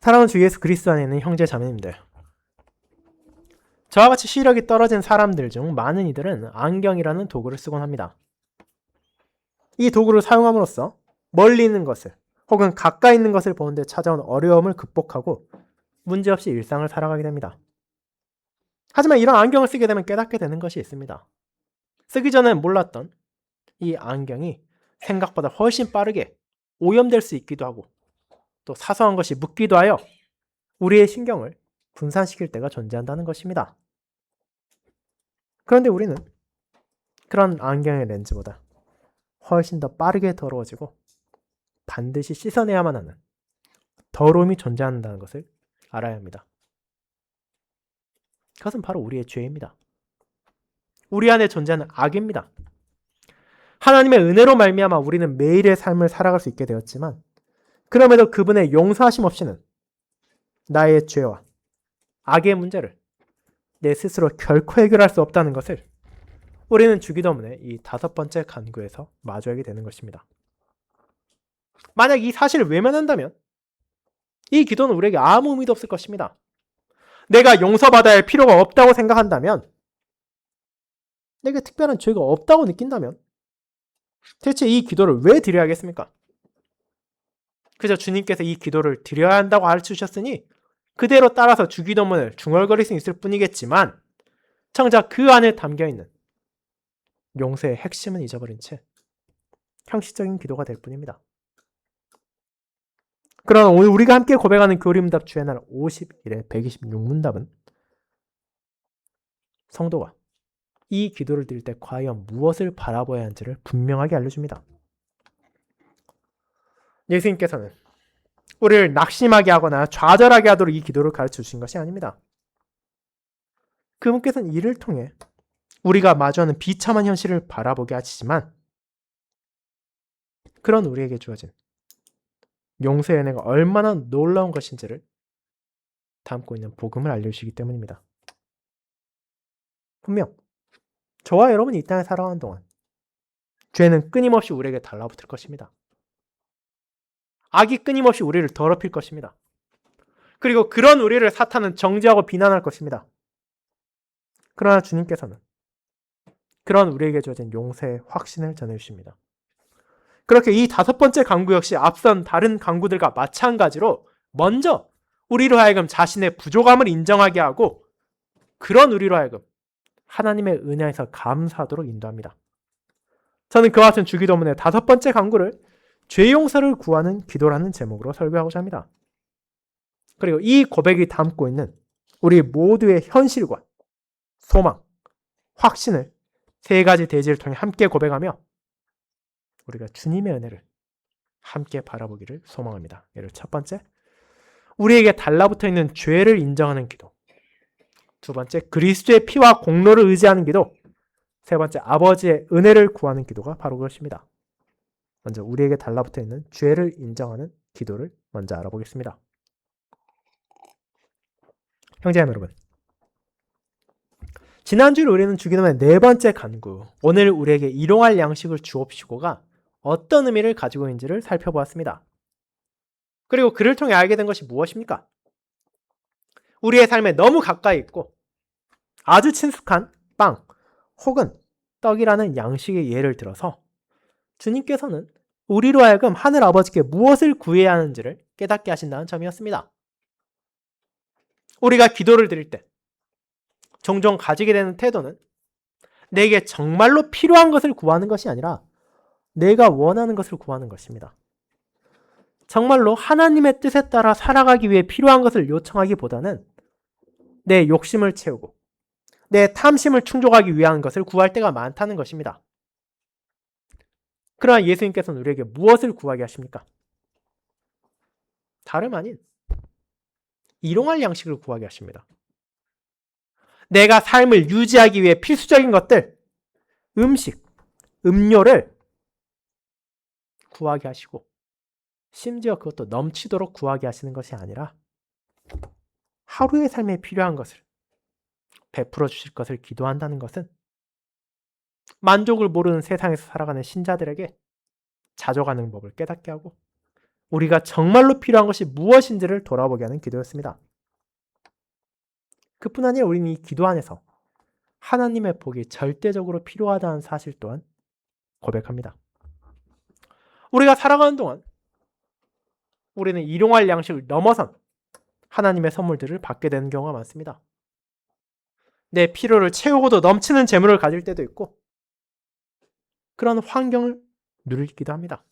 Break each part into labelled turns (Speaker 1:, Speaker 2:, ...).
Speaker 1: 사랑하는 주 예수 그리스도 안에 있는 형제 자매님들, 저와 같이 시력이 떨어진 사람들 중 많은 이들은 안경이라는 도구를 쓰곤 합니다. 이 도구를 사용함으로써 멀리 있는 것을 혹은 가까이 있는 것을 보는데 찾아온 어려움을 극복하고 문제없이 일상을 살아가게 됩니다. 하지만 이런 안경을 쓰게 되면 깨닫게 되는 것이 있습니다. 쓰기 전에 몰랐던 이 안경이 생각보다 훨씬 빠르게 오염될 수 있기도 하고 또 사소한 것이 묻기도 하여 우리의 신경을 분산시킬 때가 존재한다는 것입니다. 그런데 우리는 그런 안경의 렌즈보다 훨씬 더 빠르게 더러워지고 반드시 씻어내야만 하는 더러움이 존재한다는 것을 알아야 합니다. 그것은 바로 우리의 죄입니다. 우리 안에 존재하는 악입니다. 하나님의 은혜로 말미암아 우리는 매일의 삶을 살아갈 수 있게 되었지만 그럼에도 그분의 용서하심 없이는 나의 죄와 악의 문제를 내 스스로 결코 해결할 수 없다는 것을 우리는 주기도문의 이 5번째 간구에서 마주하게 되는 것입니다. 만약 이 사실을 외면한다면 이 기도는 우리에게 아무 의미도 없을 것입니다. 내가 용서받아야 할 필요가 없다고 생각한다면, 내게 특별한 죄가 없다고 느낀다면 대체 이 기도를 왜 드려야겠습니까? 그저 주님께서 이 기도를 드려야 한다고 가르치셨으니 그대로 따라서 주기도문을 중얼거릴 수 있을 뿐이겠지만 정작 그 안에 담겨있는 용서의 핵심은 잊어버린 채 형식적인 기도가 될 뿐입니다. 그러나 오늘 우리가 함께 고백하는 교리문답 주의 날 51의 126문답은 성도가 이 기도를 드릴 때 과연 무엇을 바라봐야 하는지를 분명하게 알려줍니다. 예수님께서는 우리를 낙심하게 하거나 좌절하게 하도록 이 기도를 가르쳐 주신 것이 아닙니다. 그분께서는 이를 통해 우리가 마주하는 비참한 현실을 바라보게 하시지만 그런 우리에게 주어진 용서의 은혜가 얼마나 놀라운 것인지를 담고 있는 복음을 알려주시기 때문입니다. 분명 저와 여러분이 이 땅에 살아가는 동안 죄는 끊임없이 우리에게 달라붙을 것입니다. 악이 끊임없이 우리를 더럽힐 것입니다. 그리고 그런 우리를 사탄은 정죄하고 비난할 것입니다. 그러나 주님께서는 그런 우리에게 주어진 용서의 확신을 전해주십니다. 그렇게 이 5번째 간구 역시 앞선 다른 간구들과 마찬가지로 먼저 우리로 하여금 자신의 부족함을 인정하게 하고 그런 우리로 하여금 하나님의 은혜에서 감사하도록 인도합니다. 저는 그와 같은 주기도문의 5번째 간구를 죄 용서를 구하는 기도라는 제목으로 설교하고자 합니다. 그리고 이 고백이 담고 있는 우리 모두의 현실과 소망, 확신을 3가지 대지를 통해 함께 고백하며 우리가 주님의 은혜를 함께 바라보기를 소망합니다. 예를 첫 번째, 우리에게 달라붙어 있는 죄를 인정하는 기도. 두 번째, 그리스도의 피와 공로를 의지하는 기도. 세 번째, 아버지의 은혜를 구하는 기도가 바로 그것입니다. 먼저 우리에게 달라붙어 있는 죄를 인정하는 기도를 먼저 알아보겠습니다. 형제자매 여러분, 지난주에 우리는 주기도문의 4번째 간구, 오늘 우리에게 일용할 양식을 주옵시고가 어떤 의미를 가지고 있는지를 살펴보았습니다. 그리고 그를 통해 알게 된 것이 무엇입니까? 우리의 삶에 너무 가까이 있고 아주 친숙한 빵 혹은 떡이라는 양식의 예를 들어서 주님께서는 우리로 하여금 하늘 아버지께 무엇을 구해야 하는지를 깨닫게 하신다는 점이었습니다. 우리가 기도를 드릴 때 종종 가지게 되는 태도는 내게 정말로 필요한 것을 구하는 것이 아니라 내가 원하는 것을 구하는 것입니다. 정말로 하나님의 뜻에 따라 살아가기 위해 필요한 것을 요청하기보다는 내 욕심을 채우고 내 탐심을 충족하기 위한 것을 구할 때가 많다는 것입니다. 그러나 예수님께서는 우리에게 무엇을 구하게 하십니까? 다름 아닌 일용할 양식을 구하게 하십니다. 내가 삶을 유지하기 위해 필수적인 것들, 음식, 음료를 구하게 하시고 심지어 그것도 넘치도록 구하게 하시는 것이 아니라 하루의 삶에 필요한 것을 베풀어 주실 것을 기도한다는 것은 만족을 모르는 세상에서 살아가는 신자들에게 자족하는 법을 깨닫게 하고 우리가 정말로 필요한 것이 무엇인지를 돌아보게 하는 기도였습니다. 그뿐 아니라 우리는 이 기도 안에서 하나님의 복이 절대적으로 필요하다는 사실 또한 고백합니다. 우리가 살아가는 동안 우리는 일용할 양식을 넘어선 하나님의 선물들을 받게 되는 경우가 많습니다. 내 필요를 채우고도 넘치는 재물을 가질 때도 있고 그런 환경을 누리기도 합니다.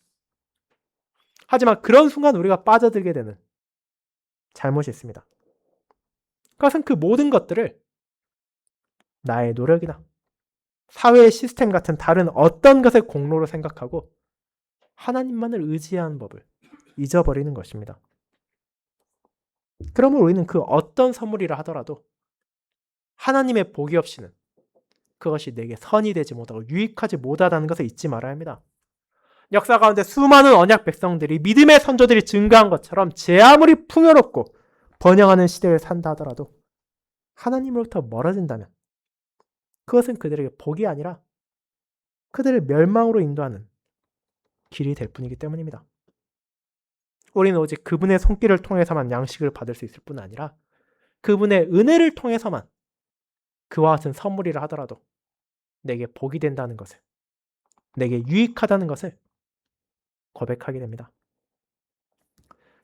Speaker 1: 하지만 그런 순간 우리가 빠져들게 되는 잘못이 있습니다. 그것은 그 모든 것들을 나의 노력이나 사회의 시스템 같은 다른 어떤 것의 공로로 생각하고 하나님만을 의지하는 법을 잊어버리는 것입니다. 그러면 우리는 그 어떤 선물이라 하더라도 하나님의 복이 없이는 그것이 내게 선이 되지 못하고 유익하지 못하다는 것을 잊지 말아야 합니다. 역사 가운데 수많은 언약 백성들이 믿음의 선조들이 증가한 것처럼 제 아무리 풍요롭고 번영하는 시대를 산다 하더라도 하나님으로부터 멀어진다면 그것은 그들에게 복이 아니라 그들을 멸망으로 인도하는 길이 될 뿐이기 때문입니다. 우리는 오직 그분의 손길을 통해서만 양식을 받을 수 있을 뿐 아니라 그분의 은혜를 통해서만 그와 같은 선물이라 하더라도 내게 복이 된다는 것을, 내게 유익하다는 것을 고백하게 됩니다.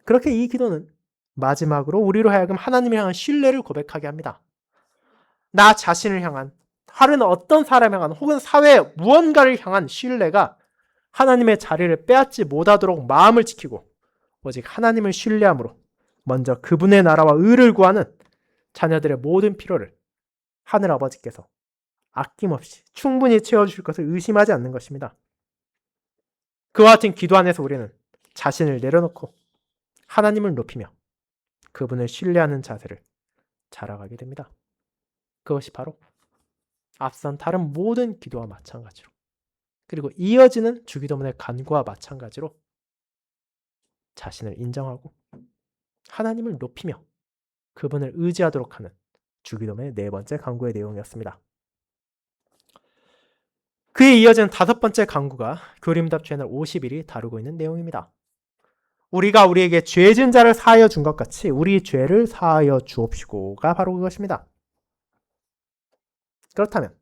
Speaker 1: 그렇게 이 기도는 마지막으로 우리로 하여금 하나님을 향한 신뢰를 고백하게 합니다. 나 자신을 향한, 다른 어떤 사람을 향한 혹은 사회의 무언가를 향한 신뢰가 하나님의 자리를 빼앗지 못하도록 마음을 지키고 오직 하나님을 신뢰함으로 먼저 그분의 나라와 의를 구하는 자녀들의 모든 필요를 하늘 아버지께서 아낌없이 충분히 채워주실 것을 의심하지 않는 것입니다. 그와 같은 기도 안에서 우리는 자신을 내려놓고 하나님을 높이며 그분을 신뢰하는 자세를 자라가게 됩니다. 그것이 바로 앞선 다른 모든 기도와 마찬가지로 그리고 이어지는 주기도문의 간구와 마찬가지로 자신을 인정하고 하나님을 높이며 그분을 의지하도록 하는 주기도문의 네 번째 간구의 내용이었습니다. 그에 이어지는 다섯 번째 간구가 교리문답 채널 51이 다루고 있는 내용입니다. 우리가 우리에게 죄 지은 자를 사하여 준 것 같이 우리 죄를 사하여 주옵시고가 바로 그것입니다. 그렇다면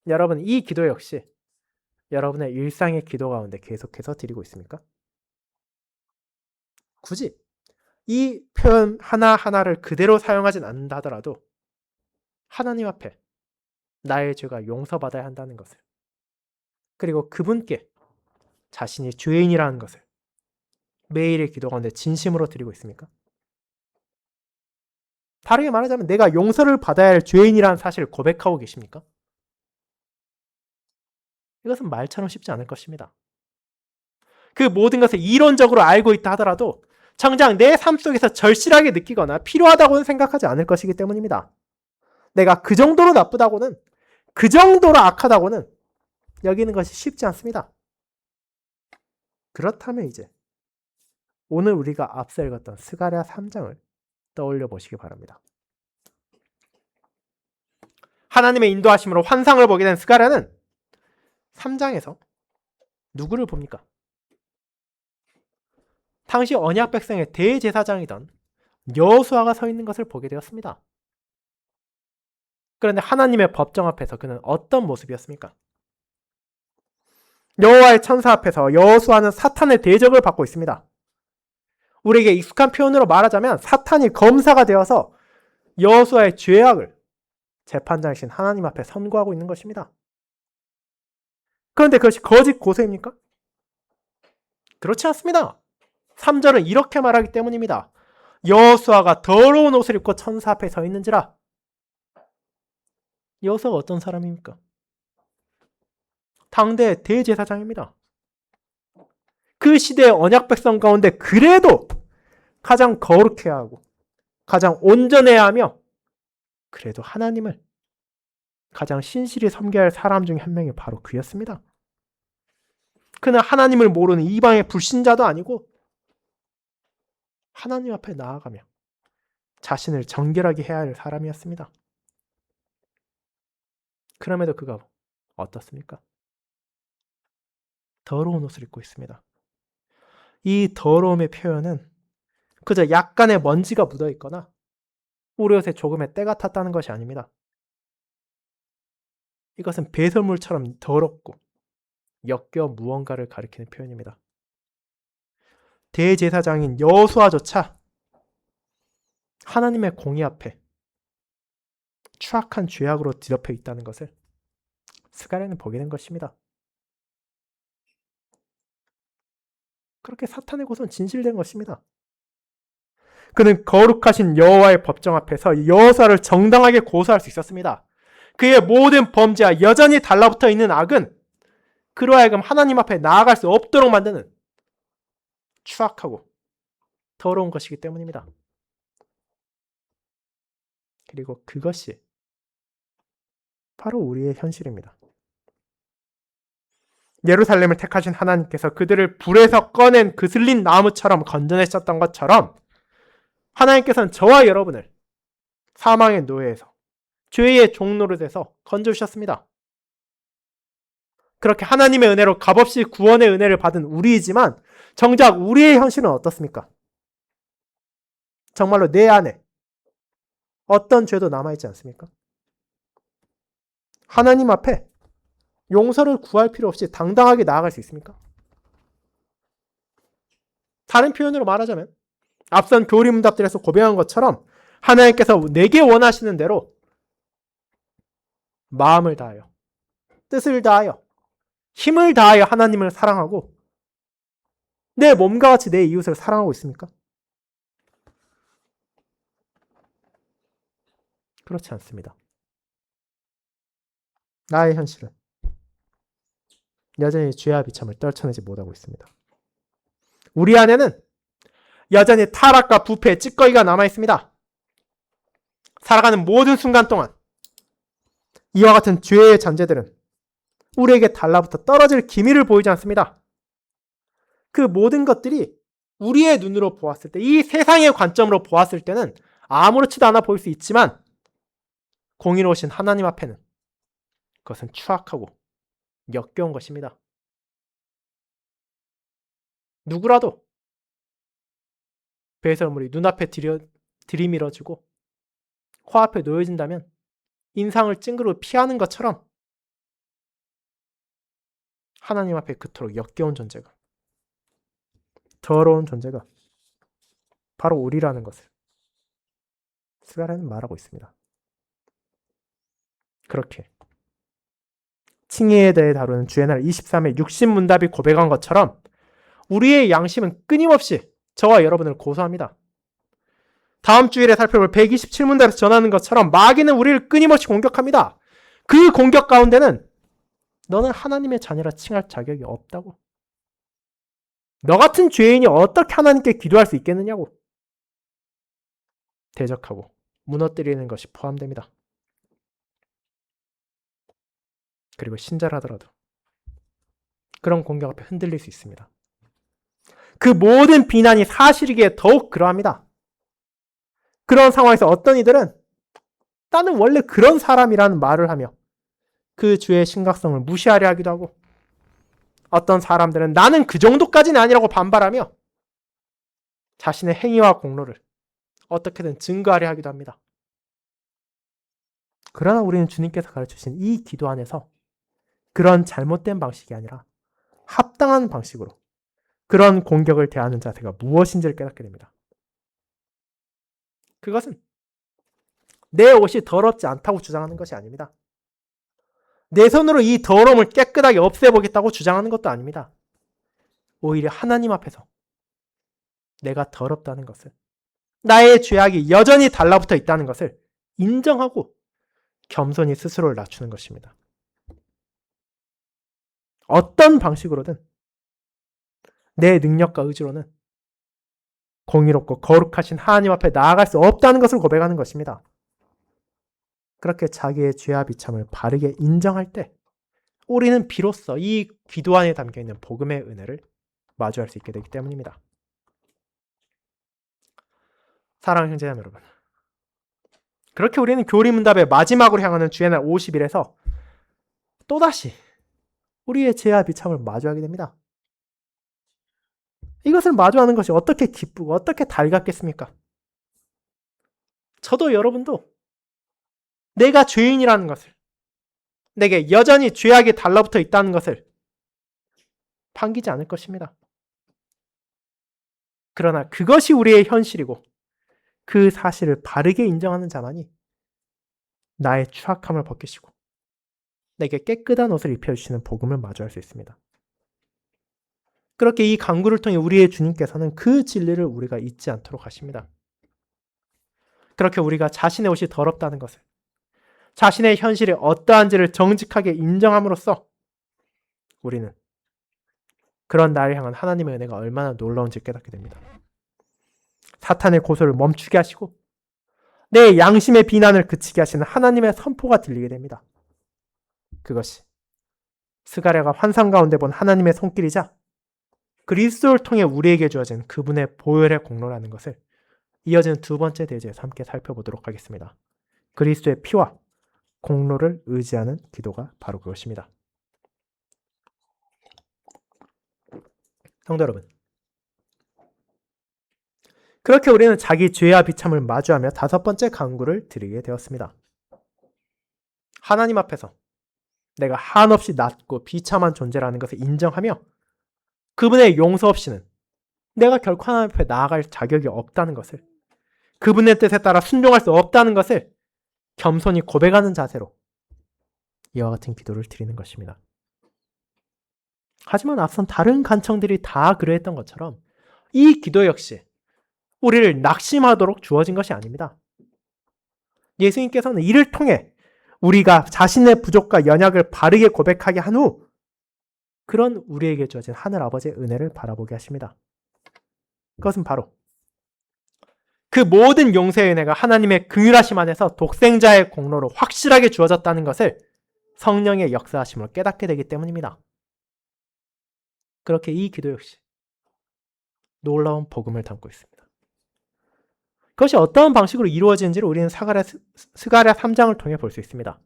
Speaker 1: 여러분 이 기도 역시 여러분의 일상의 기도 가운데 계속해서 드리고 있습니까? 굳이 이 표현 하나하나를 그대로 사용하진 않는다 하더라도 하나님 앞에 나의 죄가 용서받아야 한다는 것을 그리고 그분께 자신이 죄인이라는 것을 매일의 기도 가운데 진심으로 드리고 있습니까? 다르게 말하자면 내가 용서를 받아야 할 죄인이라는 사실을 고백하고 계십니까? 이것은 말처럼 쉽지 않을 것입니다. 그 모든 것을 이론적으로 알고 있다 하더라도 정작 내 삶 속에서 절실하게 느끼거나 필요하다고는 생각하지 않을 것이기 때문입니다. 내가 그 정도로 나쁘다고는 그 정도로 악하다고는 여기는 것이 쉽지 않습니다. 그렇다면 이제 오늘 우리가 앞서 읽었던 스가랴 3장을 떠올려 보시기 바랍니다. 하나님의 인도하심으로 환상을 보게 된 스가랴는 3장에서 누구를 봅니까? 당시 언약 백성의 대제사장이던 여호수아가 서 있는 것을 보게 되었습니다. 그런데 하나님의 법정 앞에서 그는 어떤 모습이었습니까? 여호와의 천사 앞에서 여호수아는 사탄의 대적을 받고 있습니다. 우리에게 익숙한 표현으로 말하자면 사탄이 검사가 되어서 여호수아의 죄악을 재판장이신 하나님 앞에 선고하고 있는 것입니다. 그런데 그것이 거짓 고소입니까? 그렇지 않습니다. 3절은 이렇게 말하기 때문입니다. 여호수아가 더러운 옷을 입고 천사 앞에 서 있는지라. 여호수아가 어떤 사람입니까? 당대 대제사장입니다. 그 시대의 언약 백성 가운데 그래도 가장 거룩해야 하고 가장 온전해야 하며 그래도 하나님을 가장 신실히 섬겨야 할 사람 중 한 명이 바로 그였습니다. 그는 하나님을 모르는 이방의 불신자도 아니고 하나님 앞에 나아가며 자신을 정결하게 해야 할 사람이었습니다. 그럼에도 그가 어떻습니까? 더러운 옷을 입고 있습니다. 이 더러움의 표현은 그저 약간의 먼지가 묻어 있거나 우리 옷에 조금의 때가 탔다는 것이 아닙니다. 이것은 배설물처럼 더럽고 역겨운 무언가를 가리키는 표현입니다. 대제사장인 여호수아조차 하나님의 공의 앞에 추악한 죄악으로 뒤덮여 있다는 것을 스가랴는 보게 된 것입니다. 그렇게 사탄의 고소는 진실된 것입니다. 그는 거룩하신 여호와의 법정 앞에서 여호수아를 정당하게 고소할 수 있었습니다. 그의 모든 범죄와 여전히 달라붙어 있는 악은 그로 하여금 하나님 앞에 나아갈 수 없도록 만드는 추악하고 더러운 것이기 때문입니다. 그리고 그것이 바로 우리의 현실입니다. 예루살렘을 택하신 하나님께서 그들을 불에서 꺼낸 그슬린 나무처럼 건져내셨던 것처럼 하나님께서는 저와 여러분을 사망의 노예에서 죄의 종노릇에서 건져주셨습니다. 그렇게 하나님의 은혜로 값없이 구원의 은혜를 받은 우리이지만 정작 우리의 현실은 어떻습니까? 정말로 내 안에 어떤 죄도 남아있지 않습니까? 하나님 앞에 용서를 구할 필요 없이 당당하게 나아갈 수 있습니까? 다른 표현으로 말하자면 앞선 교리 문답들에서 고백한 것처럼 하나님께서 내게 원하시는 대로 마음을 다하여 뜻을 다하여 힘을 다하여 하나님을 사랑하고 내 몸과 같이 내 이웃을 사랑하고 있습니까? 그렇지 않습니다. 나의 현실은 여전히 죄와 비참을 떨쳐내지 못하고 있습니다. 우리 안에는 여전히 타락과 부패, 찌꺼기가 남아있습니다. 살아가는 모든 순간 동안 이와 같은 죄의 잔재들은 우리에게 달라붙어 떨어질 기미를 보이지 않습니다. 그 모든 것들이 우리의 눈으로 보았을 때, 이 세상의 관점으로 보았을 때는 아무렇지도 않아 보일 수 있지만 공의로우신 하나님 앞에는 그것은 추악하고 역겨운 것입니다. 누구라도 배설물이 눈앞에 들이밀어지고 코앞에 놓여진다면 인상을 찡그리고 피하는 것처럼 하나님 앞에 그토록 역겨운 존재가, 더러운 존재가 바로 우리라는 것을 스가랴는 말하고 있습니다. 그렇게 칭의에 대해 다루는 주의 날 23회 60문답이 고백한 것처럼 우리의 양심은 끊임없이 저와 여러분을 고소합니다. 다음 주일에 살펴볼 127문답에서 전하는 것처럼 마귀는 우리를 끊임없이 공격합니다. 그 공격 가운데는 너는 하나님의 자녀라 칭할 자격이 없다고, 너 같은 죄인이 어떻게 하나님께 기도할 수 있겠느냐고 대적하고 무너뜨리는 것이 포함됩니다. 그리고 신자라더라도 그런 공격 앞에 흔들릴 수 있습니다. 그 모든 비난이 사실이기에 더욱 그러합니다. 그런 상황에서 어떤 이들은 나는 원래 그런 사람이라는 말을 하며 그 죄의 심각성을 무시하려 하기도 하고, 어떤 사람들은 나는 그 정도까지는 아니라고 반발하며 자신의 행위와 공로를 어떻게든 증거하려 하기도 합니다. 그러나 우리는 주님께서 가르치신 이 기도 안에서 그런 잘못된 방식이 아니라 합당한 방식으로 그런 공격을 대하는 자세가 무엇인지를 깨닫게 됩니다. 그것은 내 옷이 더럽지 않다고 주장하는 것이 아닙니다. 내 손으로 이 더러움을 깨끗하게 없애보겠다고 주장하는 것도 아닙니다. 오히려 하나님 앞에서 내가 더럽다는 것을, 나의 죄악이 여전히 달라붙어 있다는 것을 인정하고 겸손히 스스로를 낮추는 것입니다. 어떤 방식으로든 내 능력과 의지로는 공의롭고 거룩하신 하나님 앞에 나아갈 수 없다는 것을 고백하는 것입니다. 그렇게 자기의 죄와 비참을 바르게 인정할 때 우리는 비로소 이 기도 안에 담겨있는 복음의 은혜를 마주할 수 있게 되기 때문입니다. 사랑하는 형제자매 여러분, 그렇게 우리는 교리문답의 마지막으로 향하는 주의 날 50일에서 또다시 우리의 죄와 비참을 마주하게 됩니다. 이것을 마주하는 것이 어떻게 기쁘고 어떻게 달갑겠습니까? 저도 여러분도 내가 죄인이라는 것을, 내게 여전히 죄악이 달라붙어 있다는 것을 반기지 않을 것입니다. 그러나 그것이 우리의 현실이고 그 사실을 바르게 인정하는 자만이 나의 추악함을 벗기시고 내게 깨끗한 옷을 입혀주시는 복음을 마주할 수 있습니다. 그렇게 이 강구를 통해 우리의 주님께서는 그 진리를 우리가 잊지 않도록 하십니다. 그렇게 우리가 자신의 옷이 더럽다는 것을, 자신의 현실이 어떠한지를 정직하게 인정함으로써 우리는 그런 나를 향한 하나님의 은혜가 얼마나 놀라운지 깨닫게 됩니다. 사탄의 고소를 멈추게 하시고 내 양심의 비난을 그치게 하시는 하나님의 선포가 들리게 됩니다. 그것이 스가랴가 환상 가운데 본 하나님의 손길이자 그리스도를 통해 우리에게 주어진 그분의 보혈의 공로라는 것을 이어지는 두 번째 대제에서 함께 살펴보도록 하겠습니다. 그리스도의 피와 공로를 의지하는 기도가 바로 그것입니다. 성도 여러분, 그렇게 우리는 자기 죄와 비참을 마주하며 다섯 번째 간구를 드리게 되었습니다. 하나님 앞에서 내가 한없이 낮고 비참한 존재라는 것을 인정하며 그분의 용서 없이는 내가 결코 하나님 앞에 나아갈 자격이 없다는 것을, 그분의 뜻에 따라 순종할 수 없다는 것을 겸손히 고백하는 자세로 이와 같은 기도를 드리는 것입니다. 하지만 앞선 다른 간청들이 다 그러했던 것처럼 이 기도 역시 우리를 낙심하도록 주어진 것이 아닙니다. 예수님께서는 이를 통해 우리가 자신의 부족과 연약을 바르게 고백하게 한 후 그런 우리에게 주어진 하늘 아버지의 은혜를 바라보게 하십니다. 그것은 바로 그 모든 용서의 은혜가 하나님의 긍휼하심 안에서 독생자의 공로로 확실하게 주어졌다는 것을 성령의 역사하심으로 깨닫게 되기 때문입니다. 그렇게 이 기도 역시 놀라운 복음을 담고 있습니다. 그것이 어떠한 방식으로 이루어지는지를 우리는 스가랴 3장을 통해 볼 수 있습니다.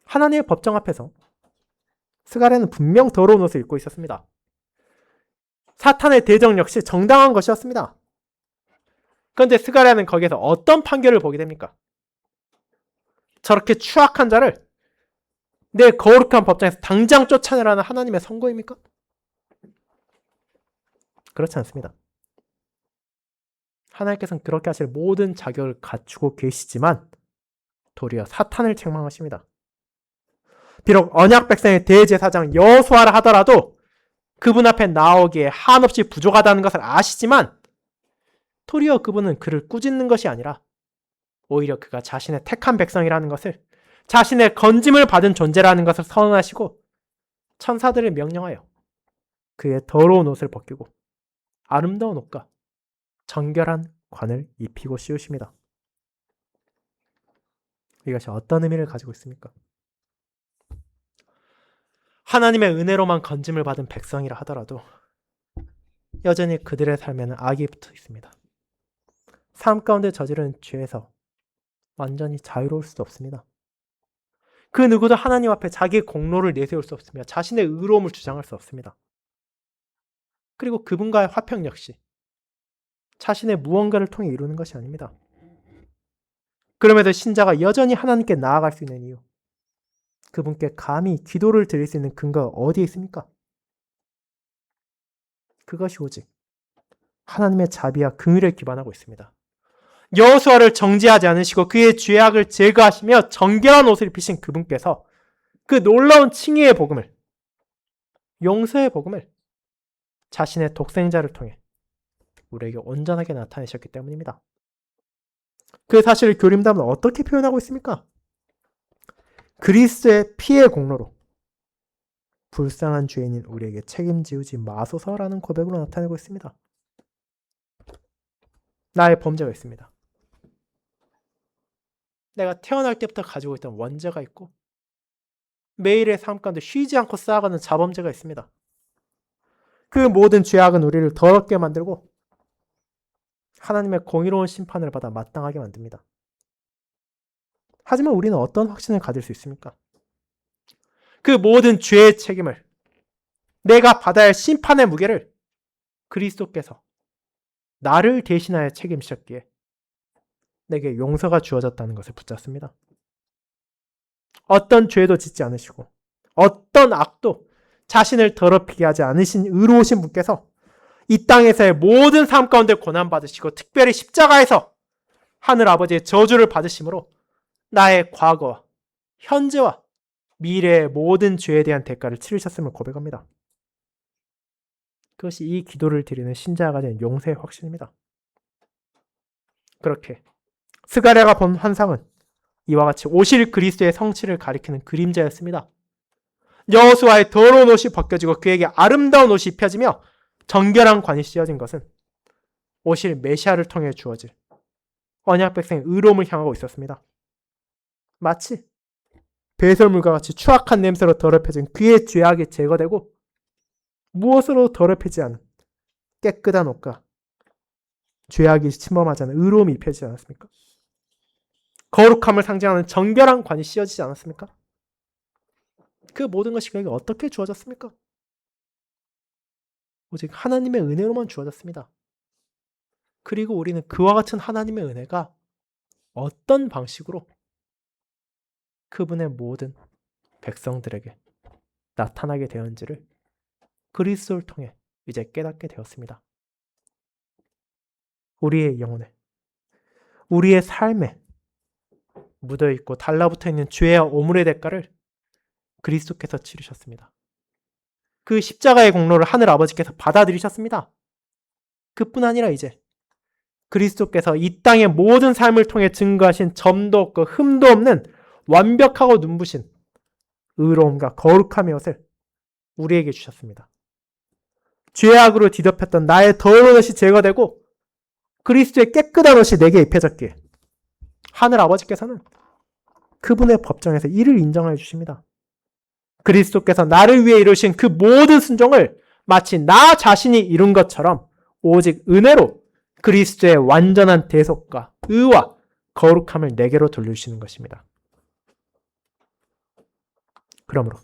Speaker 1: 하나님의 법정 앞에서 스가랴는 분명 더러운 옷을 입고 있었습니다. 사탄의 대적 역시 정당한 것이었습니다. 그런데 스가랴는 거기에서 어떤 판결을 보게 됩니까? 저렇게 추악한 자를 내 거룩한 법정에서 당장 쫓아내라는 하나님의 선고입니까? 그렇지 않습니다. 하나님께서는 그렇게 하실 모든 자격을 갖추고 계시지만 도리어 사탄을 책망하십니다. 비록 언약 백성의 대제사장 여호수아라 하더라도 그분 앞에 나오기에 한없이 부족하다는 것을 아시지만 도리어 그분은 그를 꾸짖는 것이 아니라 오히려 그가 자신의 택한 백성이라는 것을, 자신의 건짐을 받은 존재라는 것을 선언하시고 천사들을 명령하여 그의 더러운 옷을 벗기고 아름다운 옷과 정결한 관을 입히고 씌우십니다. 이것이 어떤 의미를 가지고 있습니까? 하나님의 은혜로만 건짐을 받은 백성이라 하더라도 여전히 그들의 삶에는 악이 붙어 있습니다. 삶 가운데 저지른 죄에서 완전히 자유로울 수 없습니다. 그 누구도 하나님 앞에 자기의 공로를 내세울 수 없으며 자신의 의로움을 주장할 수 없습니다. 그리고 그분과의 화평 역시 자신의 무언가를 통해 이루는 것이 아닙니다. 그럼에도 신자가 여전히 하나님께 나아갈 수 있는 이유, 그분께 감히 기도를 드릴 수 있는 근거가 어디에 있습니까? 그것이 오직 하나님의 자비와 긍휼에 기반하고 있습니다. 여호수아를 정죄하지 않으시고 그의 죄악을 제거하시며 정결한 옷을 입히신 그분께서 그 놀라운 칭의의 복음을, 용서의 복음을 자신의 독생자를 통해 우리에게 온전하게 나타내셨기 때문입니다. 그 사실을 교림담은 어떻게 표현하고 있습니까? 그리스도의 피의 공로로 불쌍한 죄인인 우리에게 책임지우지 마소서라는 고백으로 나타내고 있습니다. 나의 범죄가 있습니다. 내가 태어날 때부터 가지고 있던 원죄가 있고 매일의 삶 가운데 쉬지 않고 쌓아가는 자범죄가 있습니다. 그 모든 죄악은 우리를 더럽게 만들고 하나님의 공의로운 심판을 받아 마땅하게 만듭니다. 하지만 우리는 어떤 확신을 가질 수 있습니까? 그 모든 죄의 책임을, 내가 받아야 할 심판의 무게를 그리스도께서 나를 대신하여 책임지셨기에 내게 용서가 주어졌다는 것을 붙잡습니다. 어떤 죄도 짓지 않으시고 어떤 악도 자신을 더럽히게 하지 않으신 의로우신 분께서 이 땅에서의 모든 삶 가운데 고난받으시고 특별히 십자가에서 하늘 아버지의 저주를 받으심으로 나의 과거와 현재와 미래의 모든 죄에 대한 대가를 치르셨음을 고백합니다. 그것이 이 기도를 드리는 신자가 가진 용서의 확신입니다. 그렇게 스가랴가 본 환상은 이와 같이 오실 그리스도의 성취를 가리키는 그림자였습니다. 여호수아의 더러운 옷이 벗겨지고 그에게 아름다운 옷이 입혀지며 정결한 관이 씌어진 것은 오실 메시아를 통해 주어질 언약 백성의 의로움을 향하고 있었습니다. 마치 배설물과 같이 추악한 냄새로 더럽혀진 그의 죄악이 제거되고 무엇으로 더럽히지 않은 깨끗한 옷과 죄악이 침범하지 않은 의로움이 입혀지지 않았습니까? 거룩함을 상징하는 정결한 관이 씌어지지 않았습니까? 그 모든 것이 그에게 어떻게 주어졌습니까? 오직 하나님의 은혜로만 주어졌습니다. 그리고 우리는 그와 같은 하나님의 은혜가 어떤 방식으로 그분의 모든 백성들에게 나타나게 되었는지를 그리스도를 통해 이제 깨닫게 되었습니다. 우리의 영혼에, 우리의 삶에 묻어있고 달라붙어있는 죄와 오물의 대가를 그리스도께서 치르셨습니다. 그 십자가의 공로를 하늘 아버지께서 받아들이셨습니다. 그뿐 아니라 이제 그리스도께서 이 땅의 모든 삶을 통해 증거하신 점도 없고 흠도 없는 완벽하고 눈부신 의로움과 거룩함의 옷을 우리에게 주셨습니다. 죄악으로 뒤덮였던 나의 더러운 옷이 제거되고 그리스도의 깨끗한 옷이 내게 입혀졌기에 하늘 아버지께서는 그분의 법정에서 이를 인정하여 주십니다. 그리스도께서 나를 위해 이루신 그 모든 순종을 마치 나 자신이 이룬 것처럼 오직 은혜로 그리스도의 완전한 대속과 의와 거룩함을 내게로 돌려주시는 것입니다. 그러므로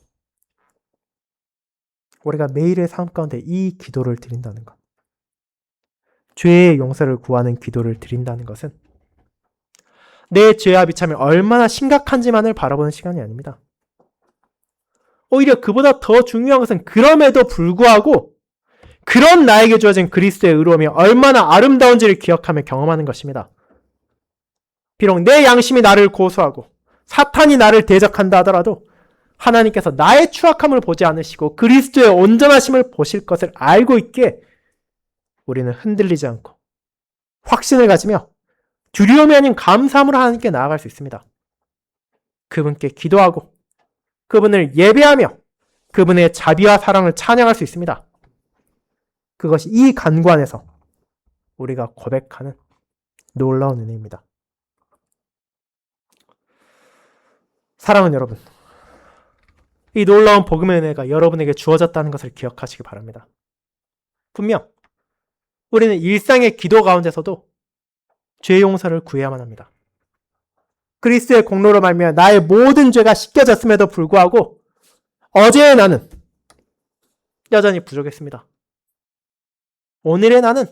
Speaker 1: 우리가 매일의 삶 가운데 이 기도를 드린다는 것, 죄의 용서를 구하는 기도를 드린다는 것은 내 죄와 비참이 얼마나 심각한지만을 바라보는 시간이 아닙니다. 오히려 그보다 더 중요한 것은 그럼에도 불구하고 그런 나에게 주어진 그리스도의 의로움이 얼마나 아름다운지를 기억하며 경험하는 것입니다. 비록 내 양심이 나를 고소하고 사탄이 나를 대적한다 하더라도 하나님께서 나의 추악함을 보지 않으시고 그리스도의 온전하심을 보실 것을 알고 있기에 우리는 흔들리지 않고 확신을 가지며 두려움이 아닌 감사함으로 하나님께 나아갈 수 있습니다. 그분께 기도하고 그분을 예배하며 그분의 자비와 사랑을 찬양할 수 있습니다. 그것이 이 간관에서 우리가 고백하는 놀라운 은혜입니다. 사랑하는 여러분, 이 놀라운 복음의 은혜가 여러분에게 주어졌다는 것을 기억하시기 바랍니다. 분명 우리는 일상의 기도 가운데서도 죄 용서를 구해야만 합니다. 그리스도의 공로로 말미암아 나의 모든 죄가 씻겨졌음에도 불구하고 어제의 나는 여전히 부족했습니다. 오늘의 나는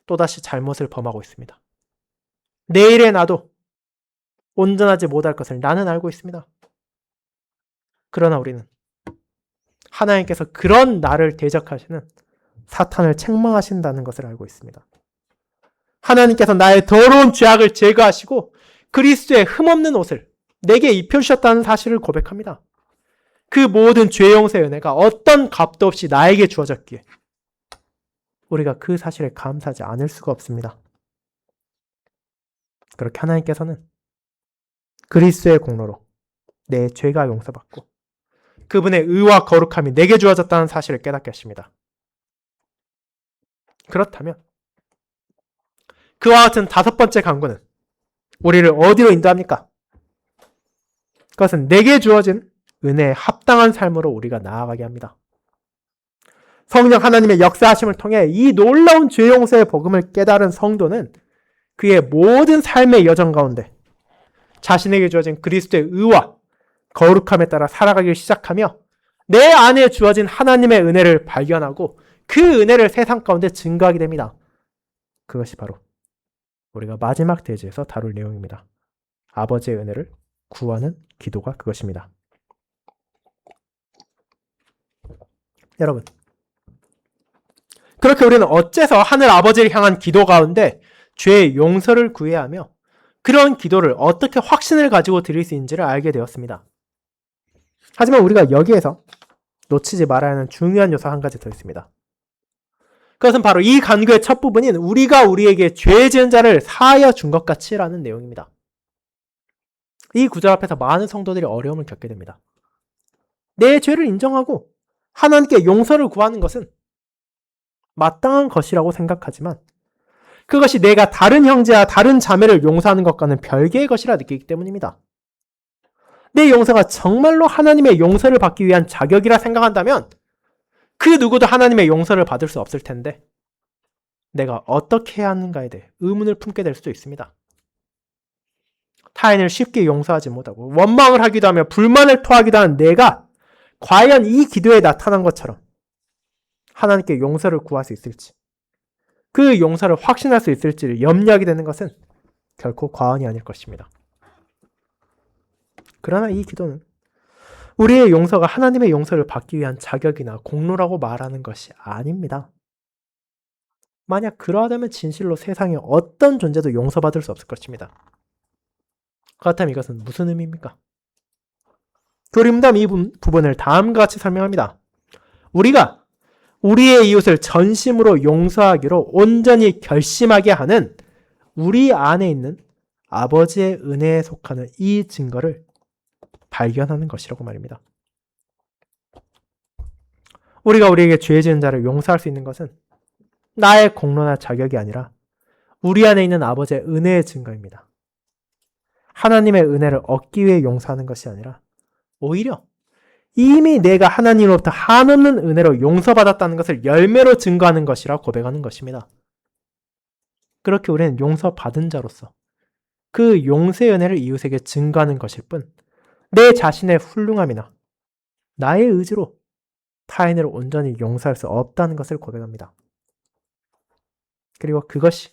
Speaker 1: 또다시 잘못을 범하고 있습니다. 내일의 나도 온전하지 못할 것을 나는 알고 있습니다. 그러나 우리는 하나님께서 그런 나를 대적하시는 사탄을 책망하신다는 것을 알고 있습니다. 하나님께서 나의 더러운 죄악을 제거하시고 그리스도의 흠없는 옷을 내게 입혀주셨다는 사실을 고백합니다. 그 모든 죄 용서의 은혜가 어떤 값도 없이 나에게 주어졌기에 우리가 그 사실에 감사하지 않을 수가 없습니다. 그렇게 하나님께서는 그리스도의 공로로 내 죄가 용서받고 그분의 의와 거룩함이 내게 주어졌다는 사실을 깨닫게 하십니다. 그렇다면 그와 같은 다섯 번째 간구는 우리를 어디로 인도합니까? 그것은 내게 주어진 은혜에 합당한 삶으로 우리가 나아가게 합니다. 성령 하나님의 역사하심을 통해 이 놀라운 죄 용서의 복음을 깨달은 성도는 그의 모든 삶의 여정 가운데 자신에게 주어진 그리스도의 의와 거룩함에 따라 살아가기 시작하며 내 안에 주어진 하나님의 은혜를 발견하고 그 은혜를 세상 가운데 증거하게 됩니다. 그것이 바로 우리가 마지막 대지에서 다룰 내용입니다. 아버지의 은혜를 구하는 기도가 그것입니다. 여러분, 그렇게 우리는 어째서 하늘 아버지를 향한 기도 가운데 죄의 용서를 구해야 하며 그런 기도를 어떻게 확신을 가지고 드릴 수 있는지를 알게 되었습니다. 하지만 우리가 여기에서 놓치지 말아야 하는 중요한 요소 한 가지 더 있습니다. 그것은 바로 이 간구의 첫 부분인 우리가 우리에게 죄 지은 자를 사하여 준 것 같이라는 내용입니다. 이 구절 앞에서 많은 성도들이 어려움을 겪게 됩니다. 내 죄를 인정하고 하나님께 용서를 구하는 것은 마땅한 것이라고 생각하지만 그것이 내가 다른 형제와 다른 자매를 용서하는 것과는 별개의 것이라 느끼기 때문입니다. 내 용서가 정말로 하나님의 용서를 받기 위한 자격이라 생각한다면 그 누구도 하나님의 용서를 받을 수 없을 텐데 내가 어떻게 해야 하는가에 대해 의문을 품게 될 수도 있습니다. 타인을 쉽게 용서하지 못하고 원망을 하기도 하며 불만을 토하기도 하는 내가 과연 이 기도에 나타난 것처럼 하나님께 용서를 구할 수 있을지, 그 용서를 확신할 수 있을지를 염려하게 되는 것은 결코 과언이 아닐 것입니다. 그러나 이 기도는 우리의 용서가 하나님의 용서를 받기 위한 자격이나 공로라고 말하는 것이 아닙니다. 만약 그러하다면 진실로 세상에 어떤 존재도 용서받을 수 없을 것입니다. 그렇다면 이것은 무슨 의미입니까? 교리문답 이 부분을 다음과 같이 설명합니다. 우리가 우리의 이웃을 전심으로 용서하기로 온전히 결심하게 하는 우리 안에 있는 아버지의 은혜에 속하는 이 증거를 발견하는 것이라고 말입니다. 우리가 우리에게 죄 지은 자를 용서할 수 있는 것은 나의 공로나 자격이 아니라 우리 안에 있는 아버지의 은혜의 증거입니다. 하나님의 은혜를 얻기 위해 용서하는 것이 아니라 오히려 이미 내가 하나님으로부터 한없는 은혜로 용서받았다는 것을 열매로 증거하는 것이라 고백하는 것입니다. 그렇게 우리는 용서받은 자로서 그 용서의 은혜를 이웃에게 증거하는 것일 뿐 내 자신의 훌륭함이나 나의 의지로 타인을 온전히 용서할 수 없다는 것을 고백합니다. 그리고 그것이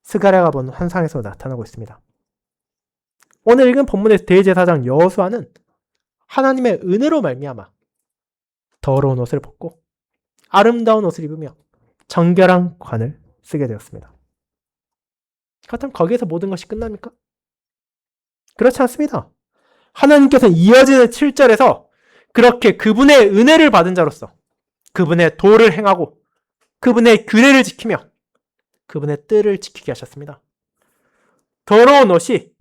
Speaker 1: 스가랴가 본 환상에서 나타나고 있습니다. 오늘 읽은 본문의 대제사장 여호수아는 하나님의 은혜로 말미암아 더러운 옷을 벗고 아름다운 옷을 입으며 정결한 관을 쓰게 되었습니다. 그렇다면 거기에서 모든 것이 끝납니까? 그렇지 않습니다. 하나님께서는 이어지는 7절에서 그렇게 그분의 은혜를 받은 자로서 그분의 도를 행하고 그분의 규례를 지키며 그분의 뜻을 지키게 하셨습니다. 더러운 옷이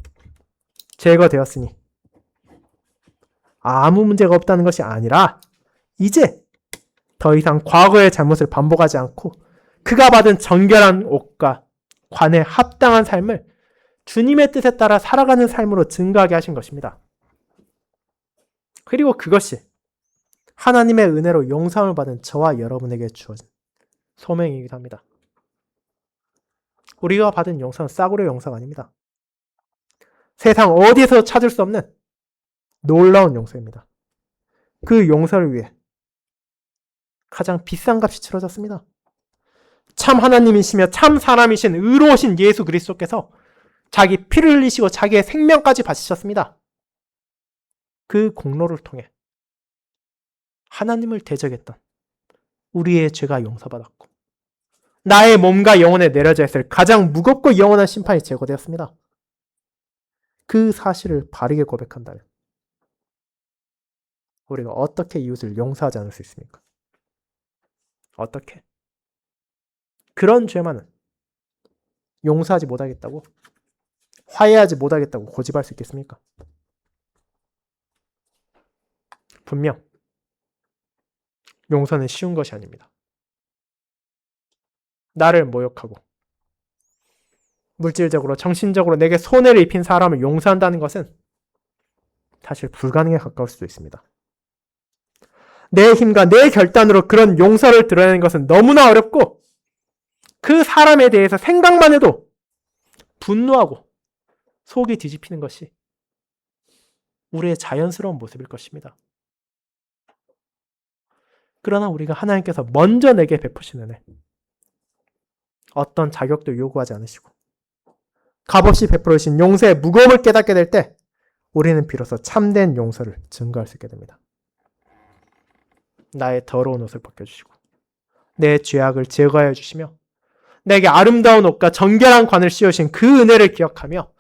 Speaker 1: 제거되었으니 아무 문제가 없다는 것이 아니라 이제 더 이상 과거의 잘못을 반복하지 않고 그가 받은 정결한 옷과 관에 합당한 삶을 주님의 뜻에 따라 살아가는 삶으로 증거하게 하신 것입니다. 그리고 그것이 하나님의 은혜로 용서함을 받은 저와 여러분에게 주어진 소명이기도 합니다. 우리가 받은 용서는 싸구려 용서가 아닙니다. 세상 어디에서 찾을 수 없는 놀라운 용서입니다. 그 용서를 위해 가장 비싼 값이 치러졌습니다. 참 하나님이시며 참 사람이신 의로우신 예수 그리스도께서 자기 피를 흘리시고 자기의 생명까지 바치셨습니다. 그 공로를 통해 하나님을 대적했던 우리의 죄가 용서받았고 나의 몸과 영혼에 내려져 있을 가장 무겁고 영원한 심판이 제거되었습니다. 그 사실을 바르게 고백한다면 우리가 어떻게 이웃을 용서하지 않을 수 있습니까? 어떻게? 그런 죄만은 용서하지 못하겠다고, 화해하지 못하겠다고 고집할 수 있겠습니까? 분명 용서는 쉬운 것이 아닙니다. 나를 모욕하고 물질적으로, 정신적으로 내게 손해를 입힌 사람을 용서한다는 것은 사실 불가능에 가까울 수도 있습니다. 내 힘과 내 결단으로 그런 용서를 드러내는 것은 너무나 어렵고 그 사람에 대해서 생각만 해도 분노하고 속이 뒤집히는 것이 우리의 자연스러운 모습일 것입니다. 그러나 우리가 하나님께서 먼저 내게 베푸신 은혜, 어떤 자격도 요구하지 않으시고 값없이 베풀어 주신 용서의 무거움을 깨닫게 될 때 우리는 비로소 참된 용서를 증거할 수 있게 됩니다. 나의 더러운 옷을 벗겨주시고 내 죄악을 제거하여 주시며 내게 아름다운 옷과 정결한 관을 씌우신 그 은혜를 기억하며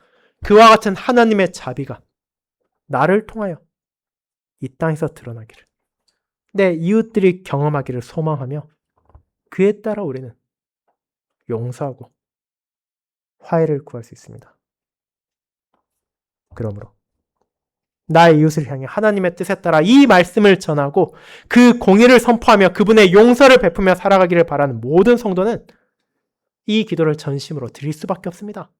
Speaker 1: 그와 같은 하나님의 자비가 나를 통하여 이 땅에서 드러나기를, 내 이웃들이 경험하기를 소망하며 그에 따라 우리는 용서하고 화해를 구할 수 있습니다. 그러므로 나의 이웃을 향해 하나님의 뜻에 따라 이 말씀을 전하고 그 공의를 선포하며 그분의 용서를 베푸며 살아가기를 바라는 모든 성도는 이 기도를 전심으로 드릴 수밖에 없습니다.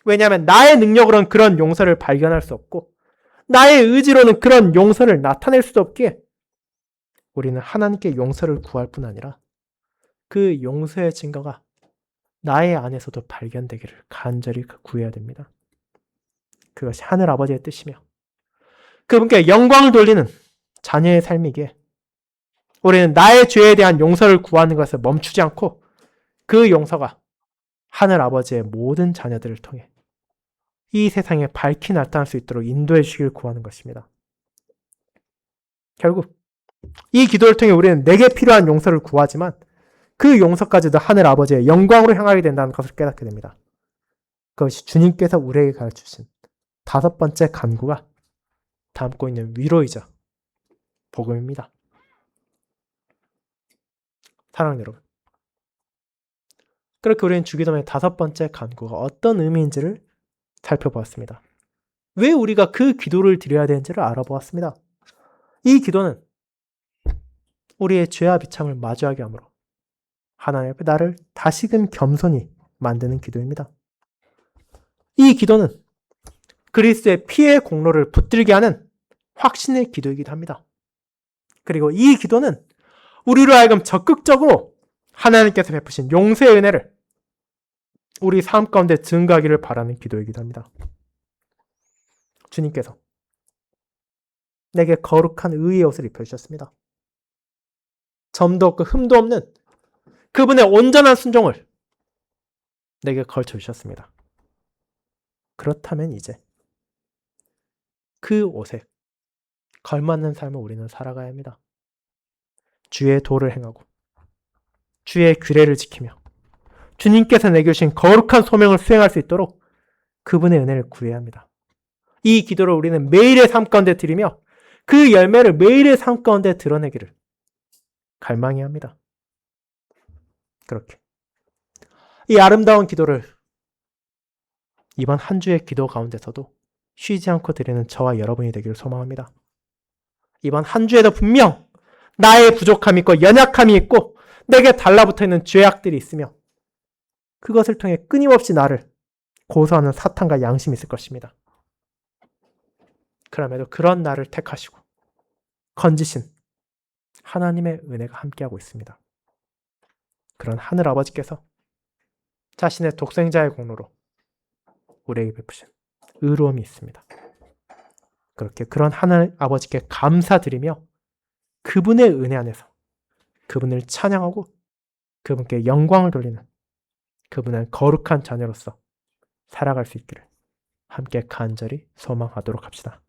Speaker 1: 왜냐하면 나의 능력으로는 그런 용서를 발견할 수 없고 나의 의지로는 그런 용서를 나타낼 수도 없기에 우리는 하나님께 용서를 구할 뿐 아니라 그 용서의 증거가 나의 안에서도 발견되기를 간절히 구해야 됩니다. 그것이 하늘 아버지의 뜻이며 그분께 영광을 돌리는 자녀의 삶이기에 우리는 나의 죄에 대한 용서를 구하는 것을 멈추지 않고 그 용서가 하늘 아버지의 모든 자녀들을 통해 이 세상에 밝히 나타날 수 있도록 인도해 주시길 구하는 것입니다. 결국 이 기도를 통해 우리는 내게 필요한 용서를 구하지만 그 용서까지도 하늘 아버지의 영광으로 향하게 된다는 것을 깨닫게 됩니다. 그것이 주님께서 우리에게 가르치신 5번째 간구가 담고 있는 위로이자 복음입니다. 사랑하는 여러분, 그렇게 우리는 주기도문의 5번째 간구가 어떤 의미인지를 살펴보았습니다. 왜 우리가 그 기도를 드려야 되는지를 알아보았습니다. 이 기도는 우리의 죄와 비참을 마주하게 함으로 하나님 앞에 나를 다시금 겸손히 만드는 기도입니다. 이 기도는 그리스도의 피의 공로를 붙들게 하는 확신의 기도이기도 합니다. 그리고 이 기도는 우리로 하여금 적극적으로 하나님께서 베푸신 용서의 은혜를 우리 삶 가운데 증가하기를 바라는 기도이기도 합니다. 주님께서 내게 거룩한 의의 옷을 입혀주셨습니다. 점도 없고 흠도 없는 그분의 온전한 순종을 내게 걸쳐주셨습니다. 그렇다면 이제 그 옷에 걸맞는 삶을 우리는 살아가야 합니다. 주의 도를 행하고 주의 규례를 지키며 주님께서 내게 주신 거룩한 소명을 수행할 수 있도록 그분의 은혜를 구해야 합니다. 이 기도를 우리는 매일의 삶 가운데 드리며 그 열매를 매일의 삶 가운데 드러내기를 갈망해야 합니다. 그렇게 이 아름다운 기도를 이번 한 주의 기도 가운데서도 쉬지 않고 드리는 저와 여러분이 되기를 소망합니다. 이번 한 주에도 분명 나의 부족함이 있고 연약함이 있고 내게 달라붙어 있는 죄악들이 있으며 그것을 통해 끊임없이 나를 고소하는 사탄과 양심이 있을 것입니다. 그럼에도 그런 나를 택하시고 건지신 하나님의 은혜가 함께하고 있습니다. 그런 하늘 아버지께서 자신의 독생자의 공로로 우리에게 베푸신 의로움이 있습니다. 그렇게 그런 하늘 아버지께 감사드리며 그분의 은혜 안에서 그분을 찬양하고 그분께 영광을 돌리는 그분의 거룩한 자녀로서 살아갈 수 있기를 함께 간절히 소망하도록 합시다.